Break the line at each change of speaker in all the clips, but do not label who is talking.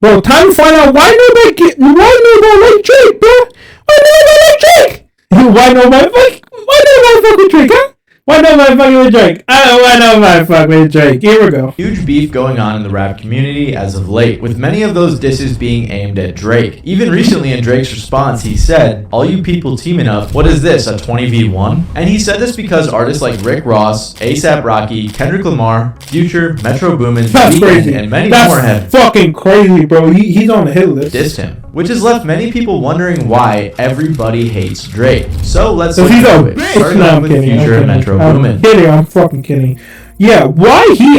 Bro, time to find out why nobody like Drake, bro. Why nobody like Drake? Why nobody fuck with Drake, huh? Why nobody fucking with Drake? Why nobody fuck with Drake? Here we go.
Huge beef going on in the rap community as of late, with many of those disses being aimed at Drake. Even recently in Drake's response, he said, "All you people teaming up, what is this, a 20v1?" And he said this because artists like Rick Ross, A$AP Rocky, Kendrick Lamar, Future, Metro Boomin,
That's
Weeknd,
crazy.
and many
That's
more have
fucking crazy, bro. He's on the hit list.
dissed him, which has left many people wondering why everybody hates Drake. So let's
So
look
he's
into
a
it.
bitch.
Starting
No,
off
I'm
with
kidding.
Future and Metro Boomin.
I'm fucking kidding. Yeah, why he,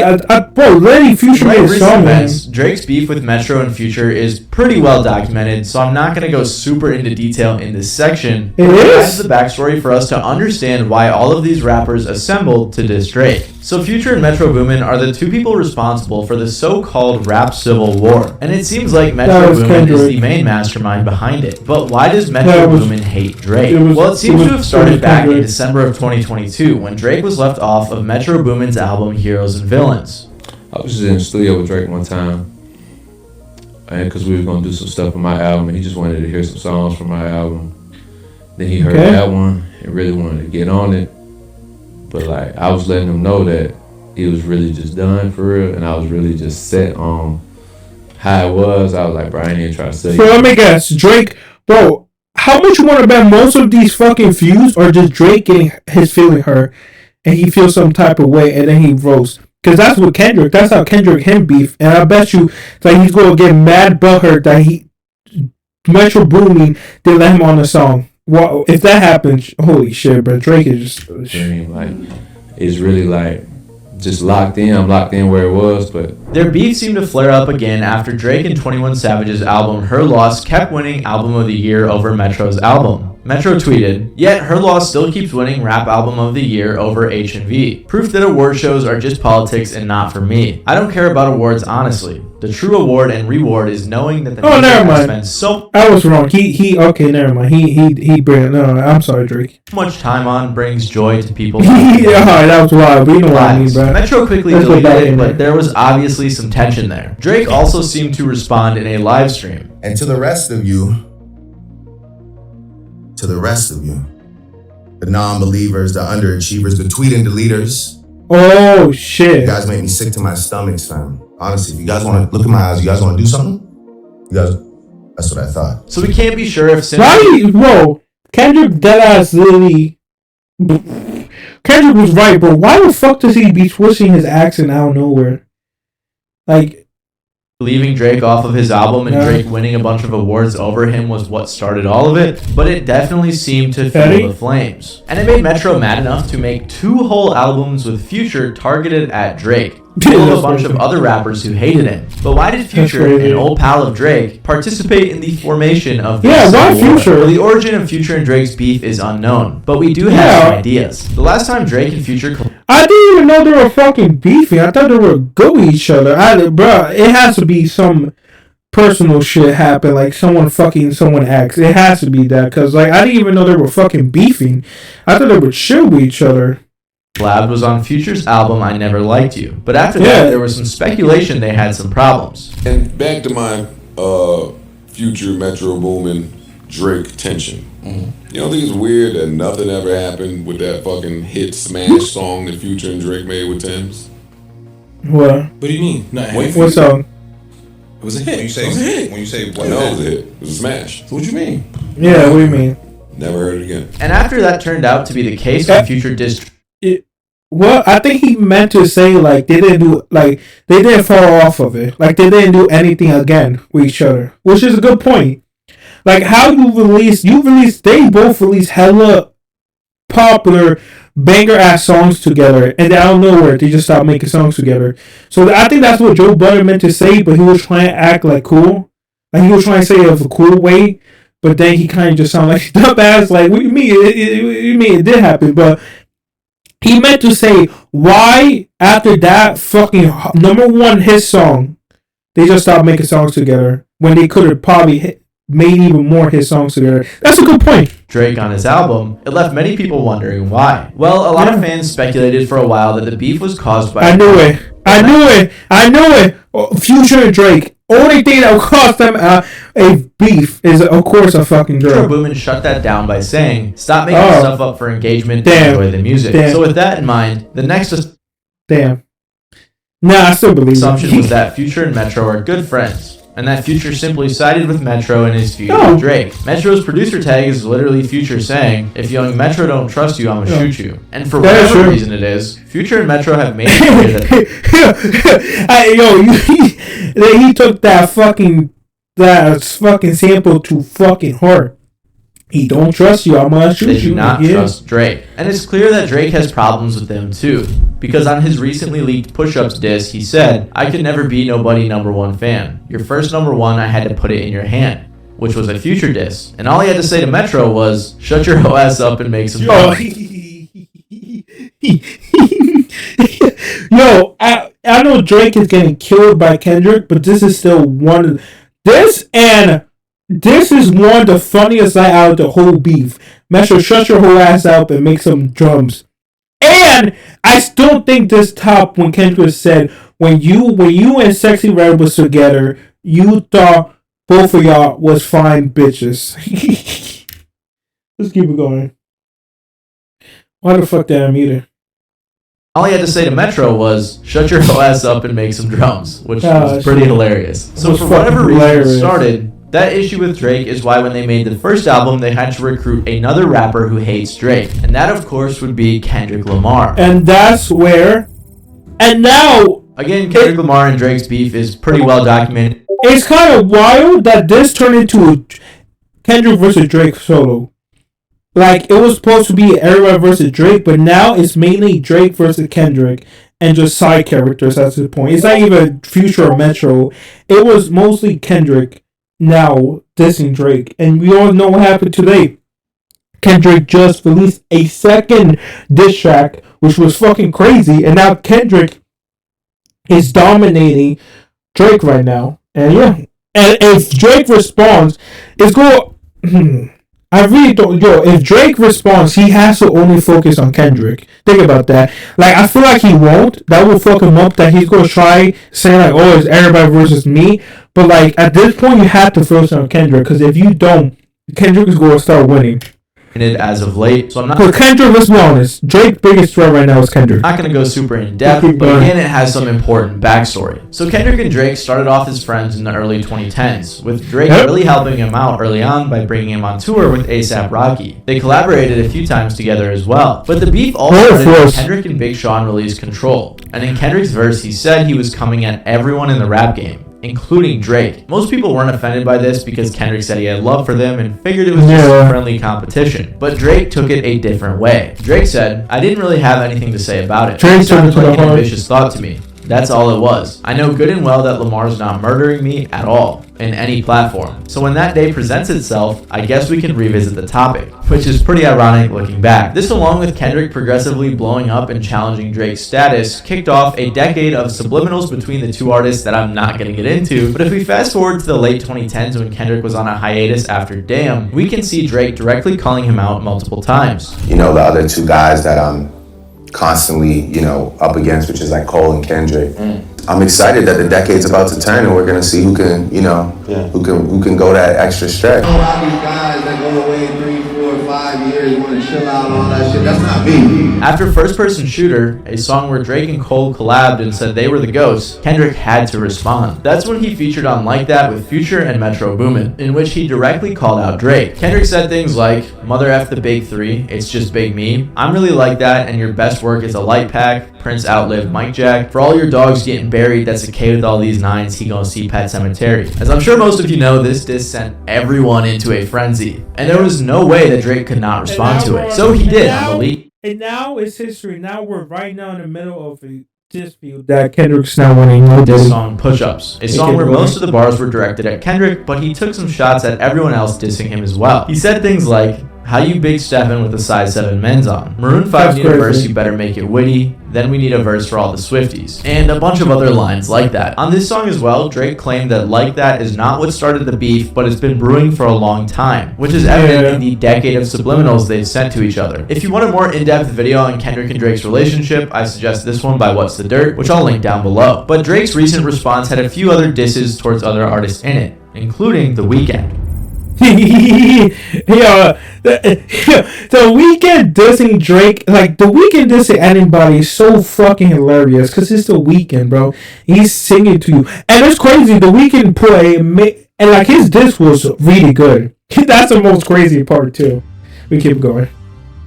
bro, letting Future
In
make a
recent
song, man.
events, Drake's beef with Metro and Future is pretty well documented, so I'm not going to go super into detail in this section.
It
That's
is?
the backstory for us to understand why all of these rappers assembled to diss Drake. So Future and Metro Boomin are the two people responsible for the so-called rap civil war, and it seems like
That
Metro
was
Boomin is
Kendrick.
the main mastermind behind it. But why does Metro
That was-
Boomin hate Drake?
it
Seems to have started back in
Kendrick.
December of 2022 when Drake was left off of Metro Boomin's album Heroes and Villains.
I was just in the studio with Drake one time, and because we were gonna do some stuff on my album, and he just wanted to hear some songs from my album. Then he heard
Okay.
that one and really wanted to get on it, but like I was letting him know that he was really just done for real, and I was really just set on how it was. I was like, bro, I ain't even trying to say.
So let me guess, Drake, bro, how much you want to bet most of these fucking views are just Drake getting his feeling hurt, and he feels some type of way, and then he roasts? Because that's what Kendrick, that's how Kendrick him beef, and I bet you like he's gonna get mad butthurt that he Metro Boomin didn't let him on the song. Well, if that happens, holy shit, bro, Drake is just.
I mean, like, it's really like just locked in. I'm locked in where it was, but
Their beef seemed to flare up again after Drake and 21 Savage's album Her Loss kept winning Album of the Year over Metro's album. Metro tweeted, "Yet Her Loss still keeps winning Rap Album of the Year over H&V. Proof that award shows are just politics and not for me. I don't care about awards honestly. The true award and reward is knowing that the
Oh,
music
never
I
mind.
spend so
I was wrong. He okay, never mind. He bring no. I'm sorry, Drake.
much time on brings joy to people."
Yeah, alright, that was wild. But you know what I mean, bro.
Metro quickly
Let's go back
deleted it,
in there.
but there was obviously some tension there. Drake also seemed to respond in a live stream.
And to the rest of you, the non-believers, the underachievers, the tweeting deleters,
Oh
you
shit.
guys make me sick to my stomach, fam. Honestly, if you guys want to look in my eyes, you guys want to do something? You guys, that's what I thought.
So we can't be sure if since
Why, bro? Kendrick deadass literally. Kendrick was right, bro. Why the fuck does he be switching his accent out of nowhere? Like,
leaving Drake off of his album and
Yeah.
Drake winning a bunch of awards over him was what started all of it, but it definitely seemed to
Petty?
fuel the flames. And it made Metro mad enough to make 2 whole albums with Future targeted at Drake, full of a
That's
bunch
crazy.
of other rappers who hated him. But why did Future,
crazy.
an old pal of Drake, participate in the formation of this
Yeah, why
civil war?
Future?
Well, the origin of Future and Drake's beef is unknown, but we do have
Yeah.
some ideas. The last time Drake and Future
I didn't even know they were fucking beefing. I thought they were good with each other. Bro, it has to be some personal shit happen, like someone fucking someone ex. It has to be that, cause like I didn't even know they were fucking beefing. I thought they were chill with each other.
collabed was on Future's album I Never Liked You, but after
Yeah.
that there was some speculation they had some problems.
And back to my Future Metro Boomin Drake tension. You don't think it's weird that nothing ever happened with that fucking hit smash song that Future and Drake made with Tim's?
What?
What do you mean? Not
Wait,
happening?
What song?
It was a hit.
When you say
it was a hit.
when you say what?
No, it was a hit. It was a smash.
What you mean?
Yeah, what do you mean?
Never heard it again.
And after that turned out to be the case when Future dissed
Well, I think he meant to say like they didn't fall off of it. Like they didn't do anything again with each other, which is a good point. Like how they both released hella popular banger ass songs together, and out of nowhere they just stopped making songs together. So I think that's what Joe Budden meant to say, but he was trying to act like cool, like he was trying to say it of a cool way, but then he kind of just sounded like dumbass. Like what do you mean? You mean it did happen, but. He meant to say why after that fucking number one hit song, they just stopped making songs together when they could have probably made even more hit songs together. That's a good point.
Drake on his album, it left many people wondering why. Well, a lot of fans speculated for a while that the beef was caused by
I knew it. Oh, Future and Drake. only thing that will cost them a beef is, of course, a fucking
Metro
drug.
Boomin shut that down by saying, "Stop making
Oh.
stuff up for engagement
Damn.
and enjoy the music."
Damn.
So with that in mind, the next
Damn. Nah, I still believe
assumption
it.
was that Future and Metro are good friends, and that Future simply sided with Metro in his feud
No.
with Drake. Metro's producer tag is literally Future saying, "If young Metro don't trust you, I'ma
Yeah.
shoot you." And for
That is
whatever
true.
reason it is, Future and Metro have made it clear that
He took that fucking sample to fucking heart. He don't trust you. I'm gonna shoot
they
you.
do not
Yeah.
trust Drake. And it's clear that Drake has problems with them too. Because on his recently leaked Push-Ups diss, he said, "I could never be nobody #1 fan. Your first #1, I had to put it in your hand." Which was a Future diss. And all he had to say to Metro was, "Shut your whole ass up and make some
Yo,
noise."
yo, I know Drake is getting killed by Kendrick, but this is still one. This is one of the funniest night out of the whole beef. Metro, shut your whole ass up and make some drums. And I still think this top when Kendrick said when you and Sexy Red was together, you thought both of y'all was fine bitches. Let's keep it going. Why the fuck did I mute it?
All he had to say to Metro was, "Shut your whole ass up and make some drums," which was pretty
shit.
hilarious. So
Was
for whatever
fucking
reason it
hilarious.
started, that issue with Drake is why when they made the first album, they had to recruit another rapper who hates Drake. And that, of course, would be Kendrick Lamar.
And that's where. And now
Again, Kendrick Lamar and Drake's beef is pretty well documented.
it's kind of wild that this turned into a Kendrick versus Drake solo. Like, it was supposed to be everybody versus Drake, but now it's mainly Drake versus Kendrick and just side characters at this point. It's not even Future or Metro. It was mostly Kendrick now dissing Drake. And we all know what happened today. Kendrick just released a second diss track, which was fucking crazy. And now Kendrick is dominating Drake right now. And yeah. And if Drake responds, it's going... I really don't. Yo, if Drake responds, he has to only focus on Kendrick. Think about that. Like, I feel like he won't. That will fuck him up. That he's gonna try saying like, "Oh, it's everybody versus me." But like, at this point, you have to focus on Kendrick, because if you don't, Kendrick is gonna start winning.
As of late, so I'm not
But Kendrick, let's be honest, Drake's biggest threat right now is Kendrick.
going to go super in depth,
Keep
but
going.
again, it has some important backstory. So Kendrick and Drake started off as friends in the early 2010s, with Drake
Yep.
really helping him out early on by bringing him on tour with A$AP Rocky. They collaborated a few times together as well. But the beef all
Oh, of
started when
course.
Kendrick and Big Sean released Control. And in Kendrick's verse, he said he was coming at everyone in the rap game, including Drake. Most people weren't offended by this because Kendrick said he had love for them and figured it was just
Yeah.
a friendly competition. But Drake took it a different way. Drake said, "I didn't really have anything to say about it.
Drake
It sounded
took it to
like
the
an
heart.
ambitious thought to me. That's all it was. I know good and well that Lamar's not murdering me at all, in any platform. So when that day presents itself, I guess we can revisit the topic," which is pretty ironic looking back. This, along with Kendrick progressively blowing up and challenging Drake's status, kicked off a decade of subliminals between the two artists that I'm not going to get into. But if we fast forward to the late 2010s when Kendrick was on a hiatus after Damn, we can see Drake directly calling him out multiple times.
You know, the other two guys that I'm constantly, up against, which is like Cole and Kendrick. I'm excited that the decade's about to turn and we're gonna see who can, who can go that extra stretch.
A lot of these guys that go away 3, 4, 5 years, want to chill out and all that shit. That's not me.
After First Person Shooter, a song where Drake and Cole collabed and said they were the ghosts, Kendrick had to respond. That's when he featured on Like That with Future and Metro Boomin, in which he directly called out Drake. Kendrick said things like, "Mother F the big three, it's just big me. I'm really like that, and your best work is a light pack. Prince outlived Mike Jack. For all your dogs getting buried, that's okay with all these nines, he gonna see Pet Cemetery." As I'm sure most of you know, this diss sent everyone into a frenzy, and there was no way that Drake could not respond to it. So he did on the leak.
And now it's history. Now we're right now in the middle of a dispute that Kendrick's now winning.
This song, Push-Ups, a song where most of the bars were directed at Kendrick, but he took some shots at everyone else dissing him as well. He said things like, How You Big Steppin' with the size 7 men's on. Maroon 5
That's
need a verse,
crazy.
you better make it witty. Then we need a verse for all the Swifties. And a bunch of other lines like that. On this song as well, Drake claimed that Like That is not what started the beef, but it's been brewing for a long time, which is evident in the decade of subliminals they've sent to each other. If you want a more in-depth video on Kendrick and Drake's relationship, I suggest this one by What's the Dirt, which I'll link down below. But Drake's recent response had a few other disses towards other artists in it, including The Weeknd.
The Weeknd dissing Drake, like The Weeknd dissing anybody is so fucking hilarious because it's The Weeknd, bro. He's singing to you, and it's crazy. The Weeknd put and like his diss was really good. That's the most crazy part too. We keep going.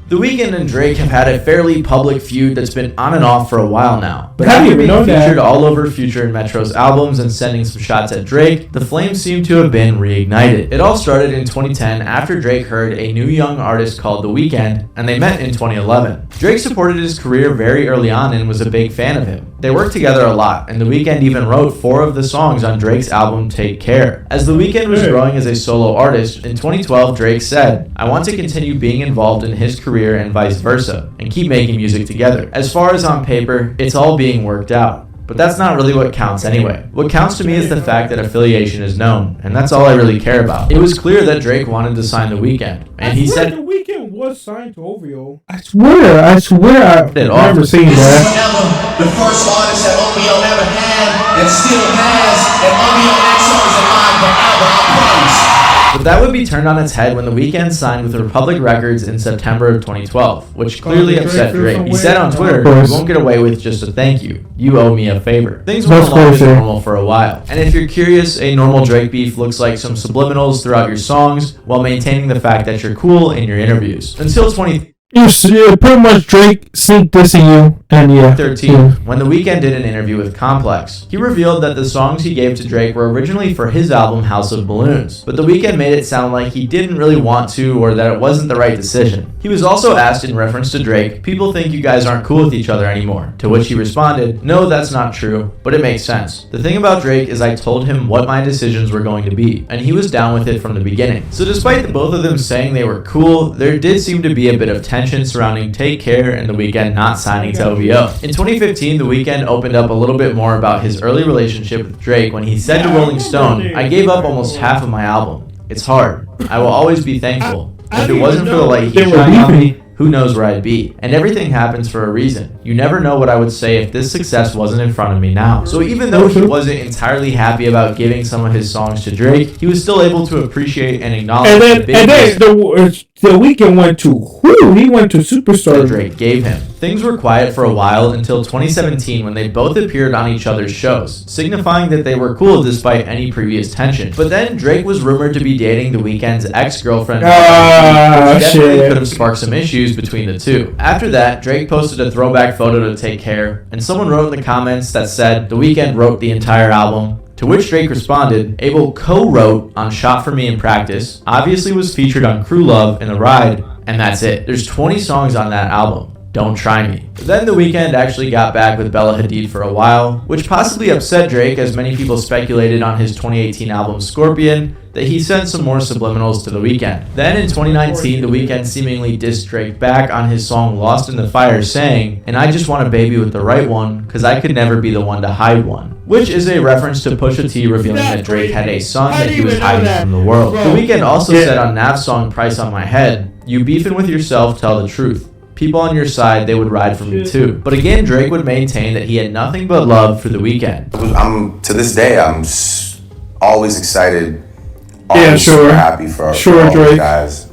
The Weeknd and Drake have had a fairly public feud that's been on and off for a while now. But
How do
after
you
being
know that?
featured all over Future and Metro's albums and sending some shots at Drake, the flames seem to have been reignited. It all started in 2010 after Drake heard a new young artist called The Weeknd, and they met in 2011. Drake supported his career very early on and was a big fan of him. They worked together a lot, and The Weeknd even wrote 4 of the songs on Drake's album Take Care. As The Weeknd was growing as a solo artist, in 2012 Drake said, "I want to continue being involved in his career and vice versa, and keep making music together. As far as on paper, it's all being worked out. But that's not really what counts anyway. What counts to me is the fact that affiliation is known, and that's all I really care about." It was clear that Drake wanted to sign The Weeknd, and he said
The Weeknd was signed to OVO. I swear, I've never seen that.
Ever the first artist that OVO ever had and still has, and OVO XO is alive forever, I promise.
But that would be turned on its head when The Weeknd signed with Republic Records in September of 2012, which clearly upset Drake. He said on Twitter, "You won't get away with just a thank you. You owe me a favor." Things went along as normal for a while. And if you're curious, a normal Drake beef looks like some subliminals throughout your songs while maintaining the fact that you're cool in your interviews. Until 2013,
You pretty much Drake sneak dissing you, and yeah.
when The Weeknd did an interview with Complex, he revealed that the songs he gave to Drake were originally for his album House of Balloons, but The Weeknd made it sound like he didn't really want to or that it wasn't the right decision. He was also asked in reference to Drake, "People think you guys aren't cool with each other anymore," to which he responded, "No, that's not true, but it makes sense. The thing about Drake is I told him what my decisions were going to be, and he was down with it from the beginning." So despite the both of them saying they were cool, there did seem to be a bit of tension surrounding Take Care and The Weeknd not signing to OVO. In 2015, The Weeknd opened up a little bit more about his early relationship with Drake when he said to Rolling Stone, "I gave up almost half of my album. It's hard. I will always be thankful. If it wasn't for the light he shined on me, who knows where I'd be. And everything happens for a reason. You never know what I would say if this success wasn't in front of me now." So even though he wasn't entirely happy about giving some of his songs to Drake, he was still able to appreciate and acknowledge the big gifts
The Weeknd went to who? He went to Superstar.
that Drake gave him. Things were quiet for a while until 2017 when they both appeared on each other's shows, signifying that they were cool despite any previous tension. But then Drake was rumored to be dating The Weeknd's ex-girlfriend, which definitely
shit.
could have sparked some issues between the two. After that, Drake posted a throwback photo to Take Care, and someone wrote in the comments that said The Weeknd wrote the entire album. To which Drake responded, Abel co-wrote on Shot For Me in Practice, obviously was featured on Crew Love and The Ride, and that's it. There's 20 songs on that album. Don't Try Me. Then The Weeknd actually got back with Bella Hadid for a while, which possibly upset Drake as many people speculated on his 2018 album Scorpion that he sent some more subliminals to The Weeknd. Then in 2019, The Weeknd seemingly dissed Drake back on his song Lost in the Fire, saying, "And I just want a baby with the right one, cause I could never be the one to hide one." Which is a reference to Pusha T revealing that Drake had a son that he was hiding from the world. The Weeknd also said on Nav's song Price on My Head, "You beefing with yourself, tell the truth. People on your side, they would ride for me too." But again, Drake would maintain that he had nothing but love for The Weeknd.
To this day, I'm always excited, always super happy for all
Drake.
these guys.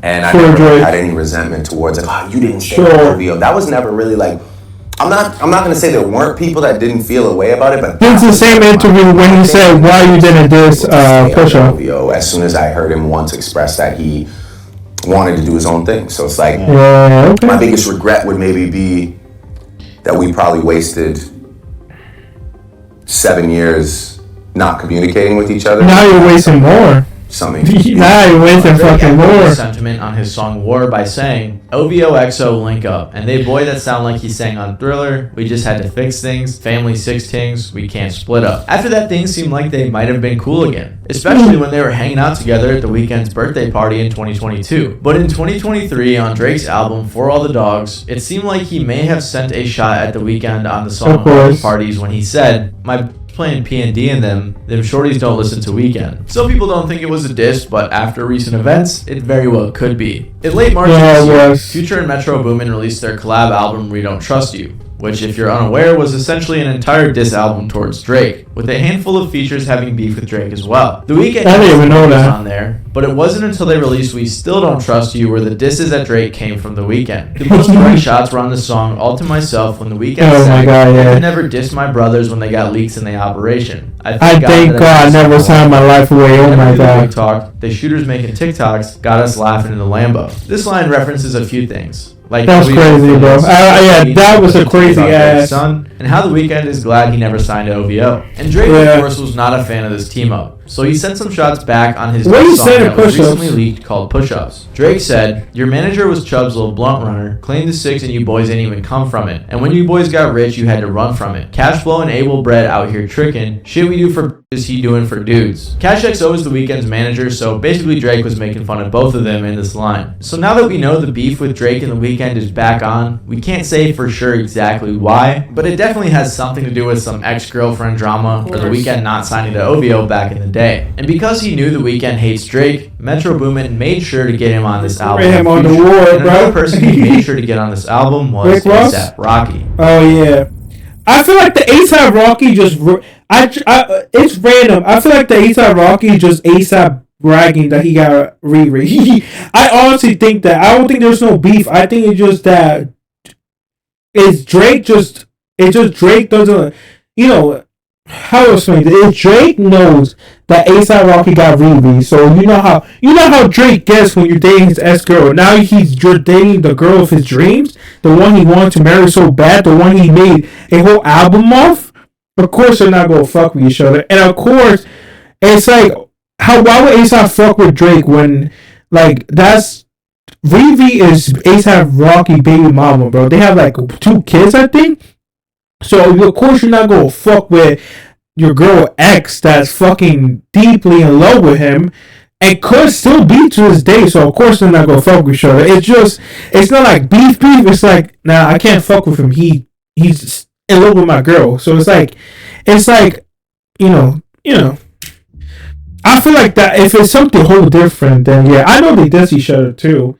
And I never had any resentment towards it. Oh, you didn't say OVO. That was never really like. I'm not gonna say there weren't people that didn't feel a way about it, but
this is the same interview when he said why you didn't diss Pusha.
OVO. As soon as I heard him once express that he wanted to do his own thing, so it's like my biggest regret would maybe be that we probably wasted 7 years not communicating with each other.
Now you're wasting more.
something.
Now he wins and
Drake
fucking
echoed
more.
the sentiment on his song War by saying, OVO XO link up, and they boy that sound like he sang on Thriller, we just had to fix things, family 6 things, we can't split up. After that, things seemed like they might have been cool again, especially when they were hanging out together at the Weeknd's birthday party in 2022. But in 2023, on Drake's album For All the Dogs, it seemed like he may have sent a shot at the Weeknd on the song
Of course.
Parties when he said, my playing P&D in them shorties don't listen to Weeknd. Some people don't think it was a diss, but after recent events, it very well could be. In late March
Yeah,
this
it
year,
was.
Future and Metro Boomin released their collab album We Don't Trust You, which, if you're unaware, was essentially an entire diss album towards Drake, with a handful of features having beef with Drake as well. The Weeknd
I didn't even know
was
that.
on there, but it wasn't until they released We Still Don't Trust You where the disses at Drake came from The Weeknd. The most bright shots were on the song All To Myself when The Weeknd
Oh my
said,
God, yeah.
I could never diss my brothers when they got leaks in the operation.
I thank
that
God I never signed my life away. Oh my God.
TikTok, the shooters making TikToks got us laughing in the Lambo. This line references a few things. Like
That's
OVO
crazy, bro.
fans,
Yeah, that was a crazy
about Drake's
ass.
son, and how The Weeknd is glad he never signed to OVO. And Drake,
Yeah.
of course, was not a fan of this team up, so he sent some shots back on his
What
new
he
song
said in
that was
Push-Ups?
recently leaked called Push-Ups. Drake said, your manager was Chubb's little blunt runner, claimed the 6 and you boys ain't even come from it. And when you boys got rich, you had to run from it. Cash flow and Able Bread out here tricking. Shit we do for is he doing for dudes. Cash XO is The Weeknd's manager, so basically Drake was making fun of both of them in this line. So now that we know the beef with Drake and The Weeknd is back on, we can't say for sure exactly why, but it definitely has something to do with some ex-girlfriend drama or The Weeknd not signing to OVO back in the day. And because he knew The Weeknd hates Drake, Metro Boomin made sure to get him on this album.
Ran him on the
Feature.
war,
And another
bro.
person he made sure to get on this album was
Rick Ross?
A$AP Rocky.
Oh yeah, I feel like the A$AP Rocky just it's random. I feel like the A$AP Rocky just A$AP bragging that he got Riri. I honestly think that. I don't think there's no beef. I think it's just that it's Drake. It's just Drake doesn't. You know how to explain it. If Drake knows that A$AP Rocky got Riri, so you know how Drake gets when you're dating his ex girl. Now you're dating the girl of his dreams, the one he wanted to marry so bad, the one he made a whole album off. Of course they're not gonna fuck with each other, and of course it's like why would A$AP fuck with Drake when like that's Riri is A$AP Rocky baby mama, bro. They have like 2 kids, I think. So of course you're not gonna fuck with your girl ex that's fucking deeply in love with him and could still be to this day. So of course they're not gonna fuck with each other. It's not like beef. It's like nah, I can't fuck with him. He's in love with my girl. So it's like you know. I feel like that if it's something whole different, then yeah, I know they diss each other too.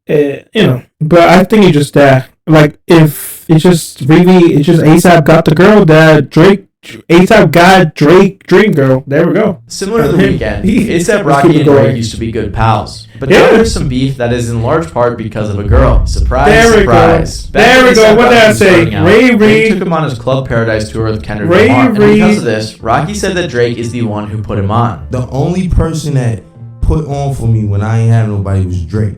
But I think it's just that like if it's just really it's just A$AP got the girl that Drake. A$AP got Drake dream girl. There we go.
Similar to The Weeknd, A$AP Rocky and Drake used to be good pals. But now there's some beef that is in large part because of a girl. Surprise,
There we
surprise.
go. There we go. What did I say? Ray
Drake
Reed.
took him on his Club Paradise tour with Kendrick
Ray
Lamar. And
Reed.
because of this, Rocky said that Drake is the one who put him on.
The only person that put on for me when I ain't had nobody was Drake.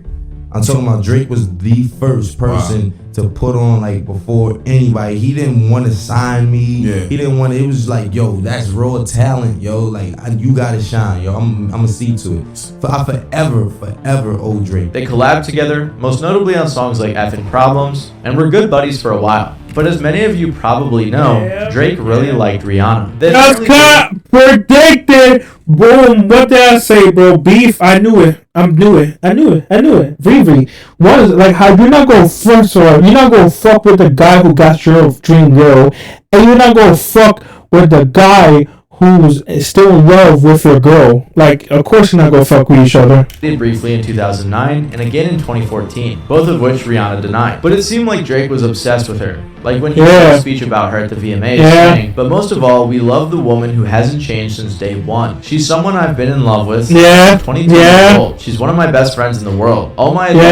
I'm talking about Drake was the first person to put on like before anybody. He didn't want to sign me.
Yeah.
He didn't want to. It was like, yo, that's raw talent, yo. Like you gotta shine, yo. I'm gonna see to it. I forever owe Drake.
They collabed together, most notably on songs like Effin' Problems, and were good buddies for a while. But as many of you probably know, Drake really liked Rihanna.
That's cut predicted. Boom. What did I say, bro? Beef. I knew it. I knew it. Riri. What is it? Like how you're not gonna first of all, you're not gonna fuck with the guy who got your dream girl, and you're not gonna fuck with the guy who's still in love with your girl. Like, of course you're not gonna fuck with each other.
Did briefly in 2009 and again in 2014, both of which Rihanna denied. But it seemed like Drake was obsessed with her. Like when he gave a speech about her at the VMAs, saying, but most of all, we love the woman who hasn't changed since day one. She's someone I've been in love with.
Yeah.
22 years old. She's one of my best friends in the world. All my adult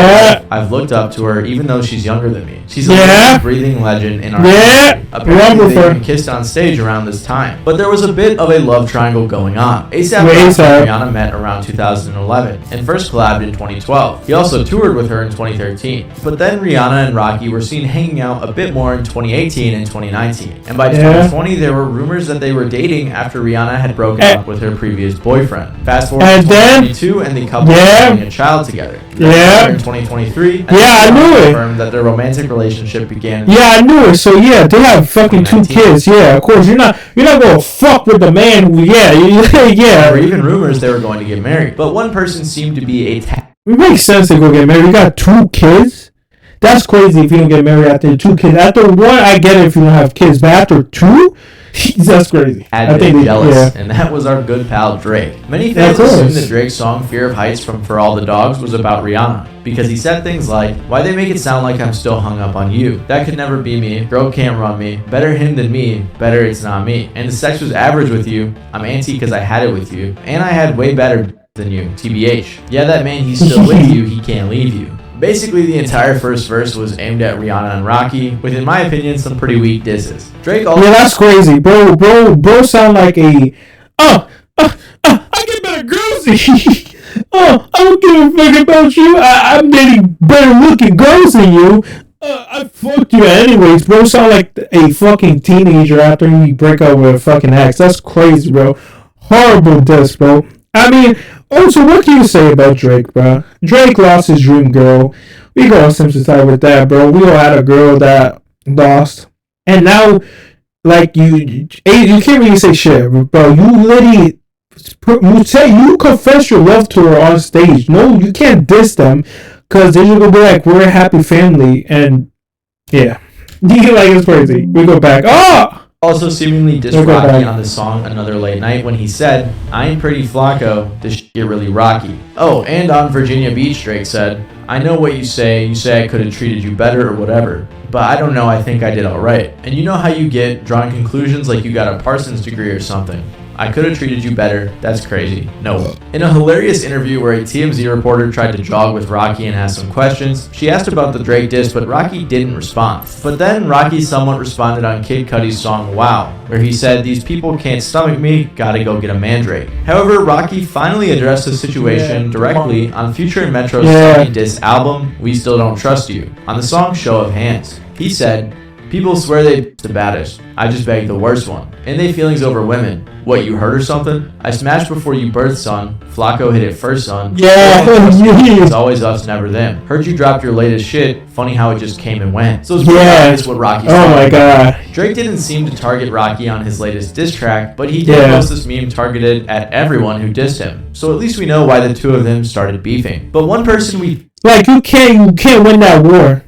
life, I've looked up to her even though she's younger than me. She's a living, breathing legend in our industry. Apparently they even kissed on stage around this time. But there was a bit bit of a love triangle going on. A$AP
Wait,
and
A$AP.
Rihanna met around 2011 and first collabed in 2012. He also toured with her in 2013. But then Rihanna and Rocky were seen hanging out a bit more in 2018 and 2019. And by 2020, there were rumors that they were dating after Rihanna had broken up with her previous boyfriend. Fast forward to 2022 and the couple are having a child together.
Yeah.
In 2023, and
I knew it.
confirmed that their romantic relationship began.
Yeah, I knew it. So yeah, they have fucking 2 kids. Yeah, of course. You're not gonna fuck with the man who,
There
yeah.
were even rumors they were going to get married, but one person seemed to be a
It makes sense to go get married. You got 2 kids? That's crazy if you don't get married after 2 kids. After 1, I get it if you don't have kids, but after 2, that's crazy.
had been jealous, and that was our good pal Drake. Many fans assume that Drake's song Fear of Heights from For All the Dogs was about Rihanna, because he said things like, "Why they make it sound like I'm still hung up on you? That could never be me. Girl can't run me. Better him than me. Better it's not me. And the sex was average with you. I'm anti because I had it with you. And I had way better than you. TBH. Yeah, that man, he's still with you. He can't leave you." Basically, the entire first verse was aimed at Rihanna and Rocky, with, in my opinion, some pretty weak disses. Drake also...
Yeah, that's crazy. Bro sound like a... I get better girls than you. I don't give a fuck about you. I'm dating better looking girls than you. I fucked you anyways. Bro sound like a fucking teenager after he break up with a fucking ex. That's crazy, bro. Horrible diss, bro. I mean, also, what can you say about Drake, bro? Drake lost his dream girl. We gonna sympathize with that, bro. We all had a girl that lost, and now, like you can't really say shit, bro. You literally, you confess your love to her on stage. No, you can't diss them, cause they're just gonna be like, we're a happy family, and yeah, it's crazy. We go back.
Also seemingly dissed Rocky on the song Another Late Night when he said, "I ain't pretty Flacco, this shit get really rocky." Oh, and on Virginia Beach, Drake said, "I know what you say I could have treated you better or whatever, but I don't know, I think I did alright. And you know how you get drawing conclusions like you got a Parsons degree or something. I could have treated you better, that's crazy. No." In a hilarious interview where a TMZ reporter tried to jog with Rocky and ask some questions, she asked about the Drake diss, but Rocky didn't respond. But then Rocky somewhat responded on Kid Cudi's song Wow, where he said, "These people can't stomach me, gotta go get a mandrake." However, Rocky finally addressed the situation directly on Future and Metro's second diss album, We Still Don't Trust You, on the song Show of Hands. He said, "People swear they the baddest. I just begged the worst one. And they feelings over women. What, you hurt or something? I smashed before you birthed, son. Flacco hit it first, son.
Yeah,
it's always us, never them. Heard you dropped your latest shit. Funny how it just came and went." So it's pretty obvious what Rocky's
my god.
Drake didn't seem to target Rocky on his latest diss track, but he did post this meme targeted at everyone who dissed him. So at least we know why the two of them started beefing. But one person we...
Like, you can't win that war.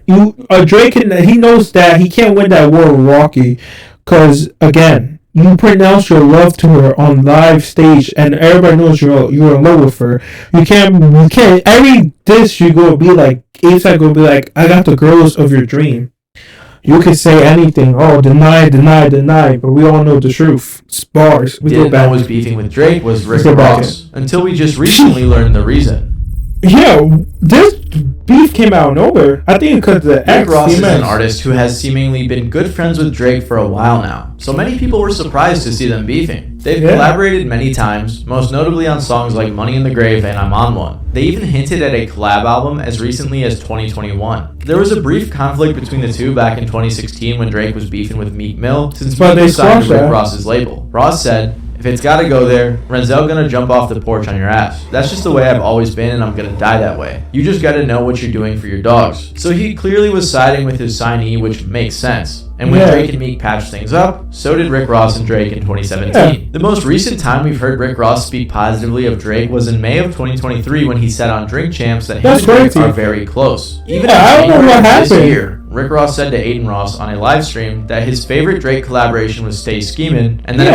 Drake, he knows that he can't win that war with Rocky, because, again, you pronounce your love to her on live stage, and everybody knows you're in love with her. You can't, every diss you go be like, A$AP go be like, "I got the girls of your dream." You can say anything. Deny, but we all know the truth. It's bars. We
didn't know was beefing with Drake was Rick Ross, until we just recently learned the reason.
Yeah, this beef came out of nowhere. I think because the
Rick Ross is an artist who has seemingly been good friends with Drake for a while now, so many people were surprised to see them beefing. They've collaborated many times, most notably on songs like Money in the Grave and I'm On One. They even hinted at a collab album as recently as 2021. There was a brief conflict between the two back in 2016 when Drake was beefing with Meek Mill, since Meek was signed to Rick Ross's label. Ross said, "If it's gotta go there, Renzel gonna jump off the porch on your ass. That's just the way I've always been and I'm gonna die that way. You just gotta know what you're doing for your dogs." So he clearly was siding with his signee, which makes sense. And when Drake and Meek patched things up, so did Rick Ross and Drake in 2017. The most recent time we've heard Rick Ross speak positively of Drake was in May of 2023 when he said on Drink Champs that him and Drake are very close. Even in January of this year, Rick Ross said to Aiden Ross on a live stream that his favorite Drake collaboration was Stay Schemin', and then in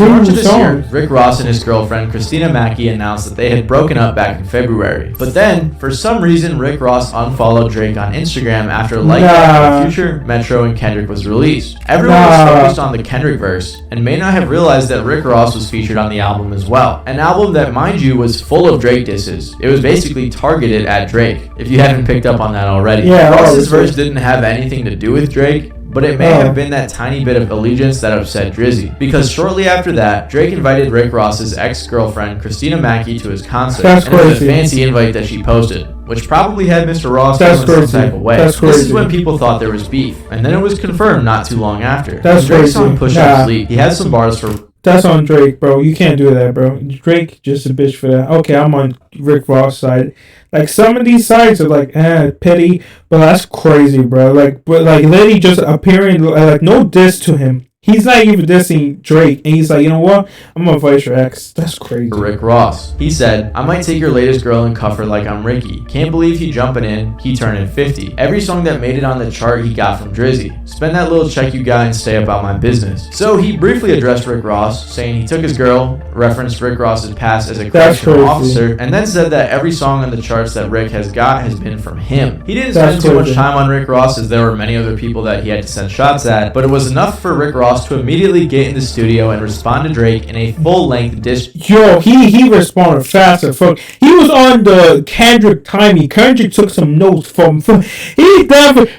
March of this year, Rick Ross and his girlfriend Christina Mackey announced that they had broken up back in February. But then, for some reason, Rick Ross unfollowed Drake on Instagram after liking Future, Metro, and Kendrick was released. Everyone was focused on the Kendrick verse, and may not have realized that Rick Ross was featured on the album as well. An album that, mind you, was full of Drake disses. It was basically targeted at Drake, if you haven't picked up on that already. Ross's verse didn't have anything to do with Drake, but it may have been that tiny bit of allegiance that upset Drizzy. Because shortly after that, Drake invited Rick Ross's ex-girlfriend Christina Mackey to his concert.
That's
and it was a
crazy.
fancy invite that she posted, which probably had Mr. Ross
That's
feeling some
crazy.
type of way.
That's
This is
crazy.
when people thought there was beef, and then it was confirmed not too long after.
That's
When Drake
crazy.
song Push
Nah.
Up Sleep, he had some bars for
That's on Drake, bro. You can't do that, bro. Drake just a bitch for that. Okay, I'm on Rick Ross' side. Like, some of these sides are like, petty, but that's crazy, bro. Like, but like, literally just appearing, like, no diss to him. He's not even dissing Drake, and he's like, you know what? I'm gonna fight your ex. That's crazy.
for Rick Ross. He said, I might take your latest girl and cuff her like I'm Ricky. Can't believe he jumping in, he turning 50. Every song that made it on the chart he got from Drizzy. Spend that little check you got and stay about my business. So he briefly addressed Rick Ross, saying he took his girl, referenced Rick Ross's past as a
That's
correctional
crazy.
officer, and then said that every song on the charts that Rick has got has been from him. He didn't
That's
spend too much
crazy.
time on Rick Ross, as there were many other people that he had to send shots at, but it was enough for Rick Ross to immediately get in the studio and respond to Drake in a full-length diss.
Yo, he responded fast as fuck. He was on the Kendrick timing. Kendrick took some notes from Kendrick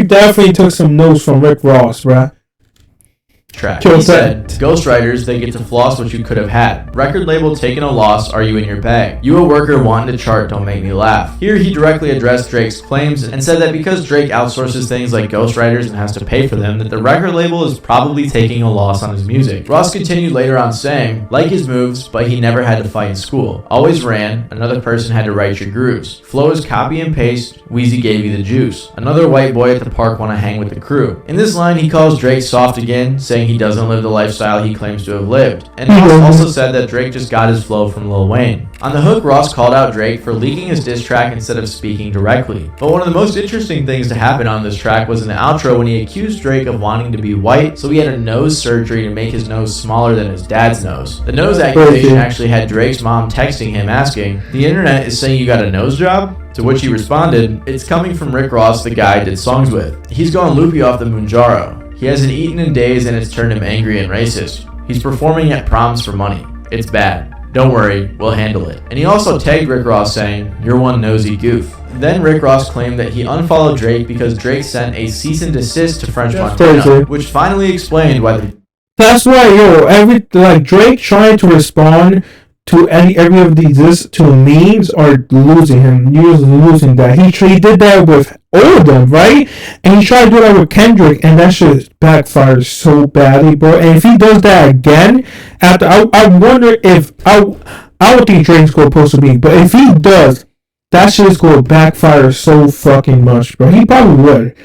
definitely took some notes from Rick Ross, bruh.
Track.
Kill
He
that.
said, Ghostwriters, they get to floss what you could have had. Record label taking a loss, are you in your bag? You a worker wanting to chart, don't make me laugh. Here he directly addressed Drake's claims and said that because Drake outsources things like ghostwriters and has to pay for them, that the record label is probably taking a loss on his music. Ross continued later on saying, like his moves, but he never had to fight in school. Always ran, another person had to write your grooves. Flow is copy and paste, Weezy gave you the juice. Another white boy at the park wanna hang with the crew. In this line he calls Drake soft again, saying he doesn't live the lifestyle he claims to have lived. And Ross also said that Drake just got his flow from Lil Wayne. On the hook, Ross called out Drake for leaking his diss track instead of speaking directly. But one of the most interesting things to happen on this track was in the outro when he accused Drake of wanting to be white, so he had a nose surgery to make his nose smaller than his dad's nose. The nose accusation actually had Drake's mom texting him asking, the internet is saying you got a nose job? To which he responded, it's coming from Rick Ross, the guy I did songs with. He's gone loopy off the Mounjaro. He hasn't eaten in days and it's turned him angry and racist. He's performing at proms for money. It's bad. Don't worry, we'll handle it. And he also tagged Rick Ross saying, you're one nosy goof. Then Rick Ross claimed that he unfollowed Drake because Drake sent a cease and desist to French Montana,
crazy.
which finally explained why the
That's why, Drake trying to respond to every of these to memes are losing him. You're losing that. He did that with all of them, right? And he tried to do that with Kendrick, and that shit backfired so badly, bro. And if he does that again, after I wonder if I don't think Drake's gonna post a meme, but if he does, that shit is gonna backfire so fucking much, bro. He probably would.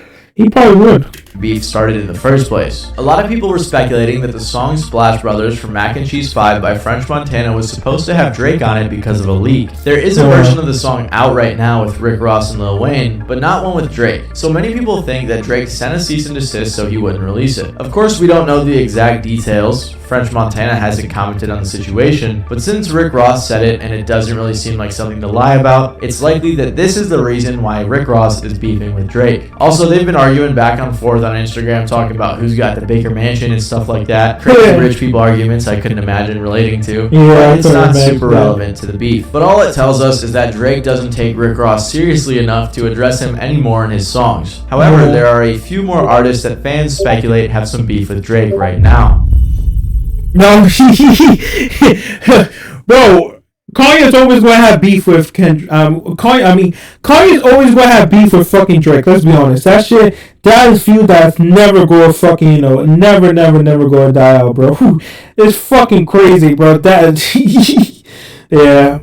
beef started in the first place. A lot of people were speculating that the song Splash Brothers from Mac and Cheese 5 by French Montana was supposed to have Drake on it because of a leak. There is a version of the song out right now with Rick Ross and Lil Wayne, but not one with Drake. So many people think that Drake sent a cease and desist so he wouldn't release it. Of course, we don't know the exact details. French Montana hasn't commented on the situation, but since Rick Ross said it and it doesn't really seem like something to lie about, it's likely that this is the reason why Rick Ross is beefing with Drake. Also, they've been arguing back and forth on Instagram talking about who's got the Baker Mansion and stuff like that. Crazy rich people arguments I couldn't imagine relating to. But it's not super relevant to the beef. But all it tells us is that Drake doesn't take Rick Ross seriously enough to address him anymore in his songs. However, there are a few more artists that fans speculate have some beef with Drake right now.
No, bro, Kanye's always going to have beef with Kanye's always going to have beef with fucking Drake. Let's be honest. That is feud that's never going to fucking, never going to die out, bro. It's fucking crazy, bro. Yeah.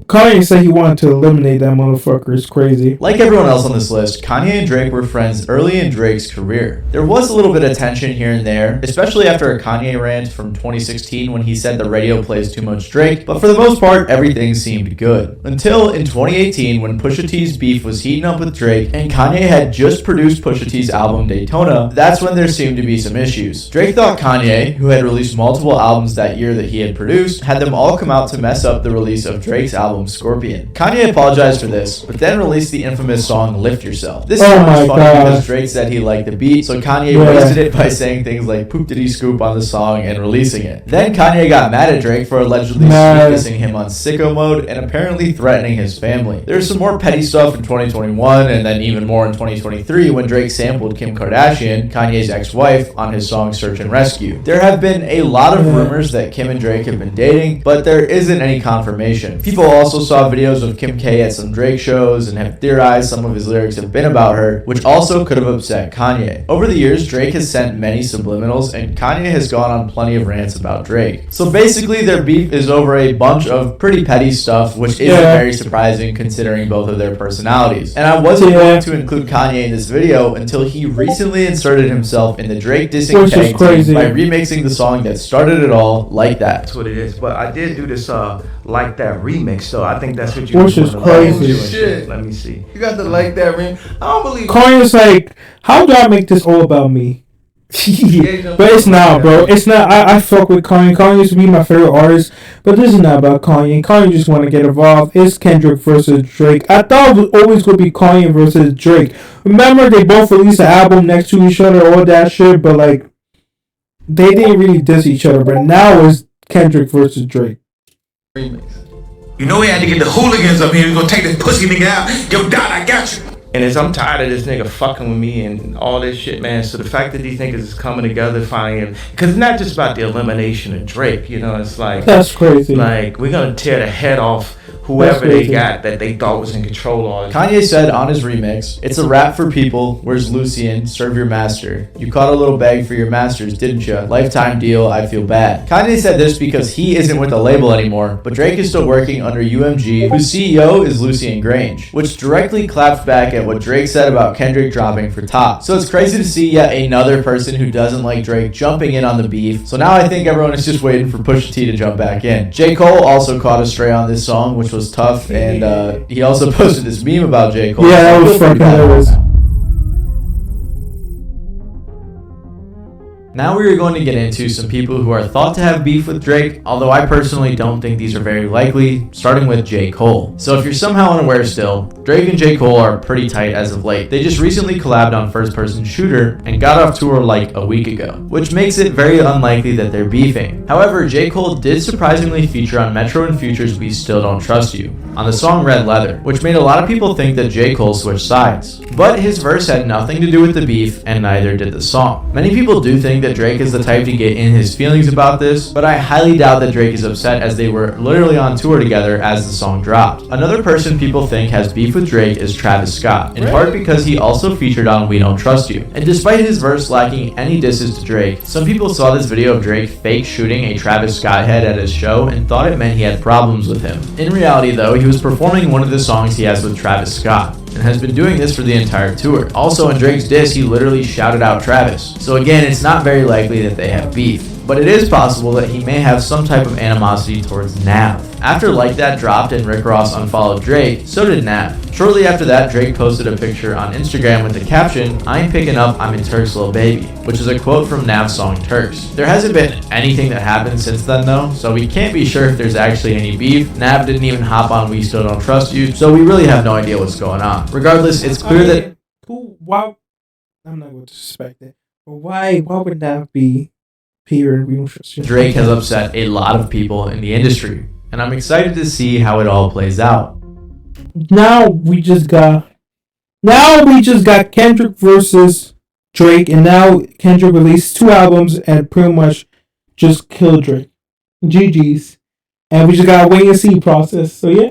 Kanye said he wanted to eliminate that motherfucker. It's crazy.
Like everyone else on this list, Kanye and Drake were friends early in Drake's career. There was a little bit of tension here and there, especially after a Kanye rant from 2016 when he said the radio plays too much Drake, but for the most part, everything seemed good. Until in 2018 when Pusha T's beef was heating up with Drake and Kanye had just produced Pusha T's album Daytona, that's when there seemed to be some issues. Drake thought Kanye, who had released multiple albums that year that he had produced, had them all come out to mess up the release of Drake's album album Scorpion. Kanye apologized for this, but then released the infamous song Lift Yourself. This
Oh
song
my
is funny
God.
because Drake said he liked the beat, so Kanye
Yeah.
wasted it by saying things like poop diddy scoop on the song and releasing it. Then Kanye got mad at Drake for allegedly
Mad.
dissing him on Sicko Mode and apparently threatening his family. There's some more petty stuff in 2021 and then even more in 2023 when Drake sampled Kim Kardashian, Kanye's ex-wife, on his song Search and Rescue. There have been a lot of rumors that Kim and Drake have been dating, but there isn't any confirmation. People also saw videos of Kim K at some Drake shows and have theorized some of his lyrics have been about her, which also could have upset Kanye. Over the years, Drake has sent many subliminals and Kanye has gone on plenty of rants about Drake. So basically their beef is over a bunch of pretty petty stuff, which isn't very surprising considering both of their personalities. And I wasn't going to include Kanye in this video until he recently inserted himself in the Drake dissing
Which is
tag
crazy.
team by remixing the song that started it all, Like That.
That's what it is. But I did do this Like That remix, so I think that's what you
Which is
wanna
crazy.
do and
Shit.
Let me see.
You got to like that ring. I don't believe.
Kanye's like, how do I make this all about me? But it's not, bro. It's not. I fuck with Kanye. Kanye used to be my favorite artist, but this is not about Kanye. Kanye just want to get involved. It's Kendrick versus Drake. I thought it was always going to be Kanye versus Drake. Remember, they both released an album next to each other, all that shit, but like, they didn't really diss each other. But now it's Kendrick versus Drake.
You know we had to get the hooligans up here. We gonna take this pussy nigga out. Yo, Dot, I got you.
And as I'm tired of this nigga fucking with me and all this shit, man. So the fact that these niggas is coming together finally, because it's not just about the elimination of Drake, you know, it's like
That's crazy.
Like we're gonna tear the head off whoever they got that they thought was in control of all this.
Kanye said on his remix, "It's a rap for people. Where's Lucian? Serve your master. You caught a little bag for your masters, didn't ya? Lifetime deal, I feel bad." Kanye said this because he isn't with the label anymore, but Drake is still working under UMG, whose CEO is Lucian Grange, which directly claps back at what Drake said about Kendrick dropping for Top. So it's crazy to see yet another person who doesn't like Drake jumping in on the beef. So now I think everyone is just waiting for Pusha T to jump back in. J. Cole also caught a stray on this song, which was tough, and he also posted this meme about J. Cole.
Yeah, that was fucking hilarious.
Now we are going to get into some people who are thought to have beef with Drake, although I personally don't think these are very likely, starting with J. Cole. So if you're somehow unaware still, Drake and J. Cole are pretty tight as of late. They just recently collabed on First Person Shooter and got off tour like a week ago, which makes it very unlikely that they're beefing. However, J. Cole did surprisingly feature on Metro and Future's We Still Don't Trust You, on the song Red Leather, which made a lot of people think that J. Cole switched sides. But his verse had nothing to do with the beef, and neither did the song. Many people do think that Drake is the type to get in his feelings about this, but I highly doubt that Drake is upset as they were literally on tour together as the song dropped. Another person people think has beef with Drake is Travis Scott, in part because he also featured on We Don't Trust You. And despite his verse lacking any disses to Drake, some people saw this video of Drake fake shooting a Travis Scott head at his show and thought it meant he had problems with him. In reality though, he was performing one of the songs he has with Travis Scott, and has been doing this for the entire tour. Also in Drake's diss, he literally shouted out Travis. So again, it's not very likely that they have beef, but it is possible that he may have some type of animosity towards Nav. After Like That dropped and Rick Ross unfollowed Drake, so did Nav. Shortly after that, Drake posted a picture on Instagram with the caption, "I ain't picking up, I'm in Turk's Lil Baby," which is a quote from Nav's song Turks. There hasn't been anything that happened since then though, so we can't be sure if there's actually any beef. Nav didn't even hop on We Still Don't Trust You, so we really have no idea what's going on. Regardless, it's clear that
Why? I'm not going to suspect it. But why would that be Peter? We don't trust you.
Drake has upset a lot of people in the industry, and I'm excited to see how it all plays out.
Now we just got Kendrick versus Drake, and now Kendrick released 2 albums and pretty much just killed Drake. GG's. And we just gotta wait and see process. So yeah.